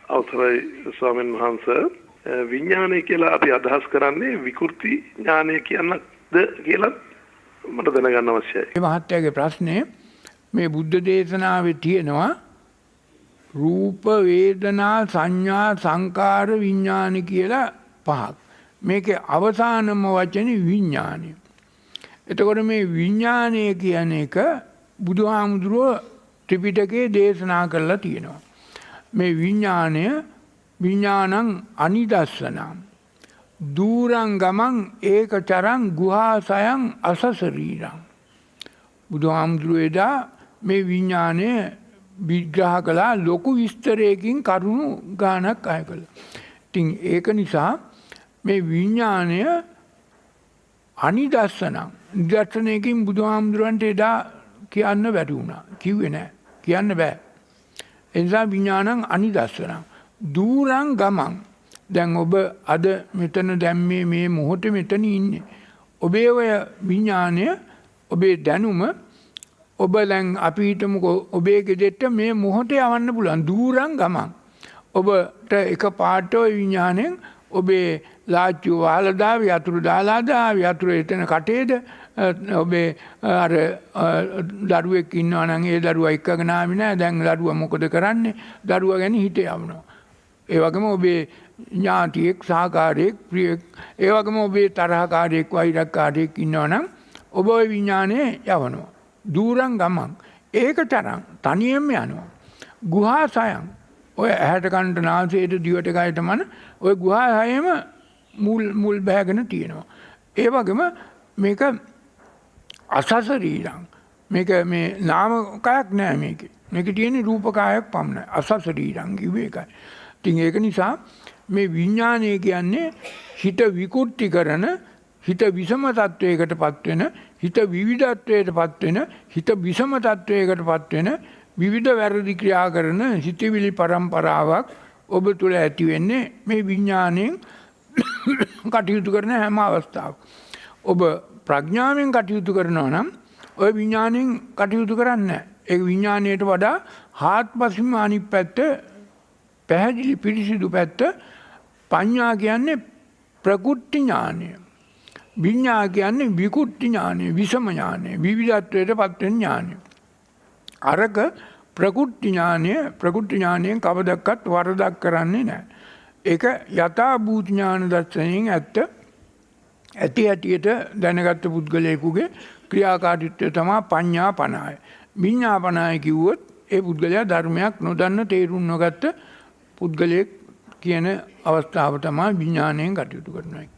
අවසරයි ස්වාමීන් වහන්සේ විඥානය කියලා අපි අදහස් කරන්නේ විකෘති ඥානය කියනද කියලා මට දැනගන්න අවශ්‍යයි. මේ මහත්තයාගේ ප්‍රශ්නේ මේ බුද්ධ දේශනාවේ තියෙනවා රූප වේදනා සංඥා සංකාර විඥාන කියලා පහක්. මේකේ අවසානම වචනේ විඥානය. එතකොට මේ විඥානය කියන එක බුදුහාමුදුරුවෝ ත්‍රිපිටකයේ දේශනා කරලා තියෙනවා. මේ විඥානය විඥානං අනිදස්සනං දූරං ගමං ඒකචරං ගුහාසයං අසසරීරං. බුදුහාමුදුරුවෝ එදා මේ විඥානය විග්‍රහ කළා ලොකු විස්තරයකින් කරුණු ගානක් අය කළා. ඉතින් ඒක නිසා මේ විඥානය අනිදස්සනං නිදර්ශනයකින් බුදුහාමුදුරන්ට එදා කියන්න බැරි වුණා. කිව්වේ නැහැ. කියන්න බෑ. ඒ නිසා විඥානං අනිදස්සනං දූරං ගමං. දැන් ඔබ අද මෙතන දැන් මේ මොහොතේ මෙතන ඉන්නේ. ඔබේ ඔය විඥානය ඔබේ දැනුම ඔබ දැන් අපි හිතමුකෝ ඔබේ ගෙදරට මේ මොහොතේ යවන්න පුළුවන් දූරං ගමං. ඔබට එක පාට ඔය විඥාණයෙන් ඔබේ ලාච්චුව වහලා දාවි යතුරු දාලා දාවි යතුරු එතන කටේද ඔබේ අර දරුවෙක් ඉන්නවා නම් ඒ දරුවා එක්කගෙන ආවි නෑ දැන් දරුවා මොකද කරන්නේ දරුවා ගැන හිත යවනවා. ඒ වගේම ඔබේ ඥාතියෙක් සහකාරයෙක් ප්‍රියෙක් ඒ වගේම ඔබේ තරහකාරයෙක් වෛරකාරයෙක් ඉන්නවා නම් ඔබ ওই විඥානේ යවනවා. දූරං ගමං ඒකතරම් තනියෙම යනවා. ගුහාසයන් ඔය ඇහැට කනට නාසයට දිවට කයට මන ඔය ගුහාසයෙම මුල් බැහැගෙන තියෙනවා. ඒ වගේම මේක අසසරීරං මේක මේ නාම කයක් නෑ මේකේ. මේකේ තියෙන රූප කයක් පමණයි. අසසරීරං කිව්වේ ඒකයි. ඉතින් ඒක නිසා මේ විඥානය කියන්නේ හිත විකෘති කරන හිත විෂම තත්වයකටපත් වෙන හිත විවිධත්වයටපත් වෙන හිත විෂම තත්වයකටපත් වෙන විවිධ වැරදි ක්‍රියා කරන හිතවිලි පරම්පරාවක් ඔබ තුළ ඇති වෙන්නේ මේ විඥාණයෙන් කටයුතු කරන හැම අවස්ථාවක. ඔබ ප්‍රඥාවෙන් කටයුතු කරනවා නම් ඔය විඥාණයෙන් කටයුතු කරන්නේ නැහැ. ඒ විඥාණයට වඩා හාත්පසින්ම අනිත් පැත්ත පැහැදිලි පිරිසිදු පැත්ත පඤ්ඤා කියන්නේ ප්‍රකෘති ඥානය. විඥා කියන්නේ විකෘති ඥානය, විෂම ඥානය, විවිධත්වයටපත් වෙන ඥානය. අරක ප්‍රකෘති ඥානයෙන් කවදක්වත් වරදක් කරන්නේ නැහැ. ඒක යථා භූත ඥාන දර්ශනයෙන් ඇති හැටියට දැනගත්ත පුද්ගලයෙකුගේ ක්‍රියාකාරීත්වය තමයි පඤ්ඤා 50. විඥා 50 කිව්වොත් ඒ පුද්ගලයා ධර්මයක් නොදන්න තේරුම් නොගත්ත පුද්ගලයෙක් කියන අවස්ථාව තමයි විඥාණයෙන් කටයුතු කරනවා.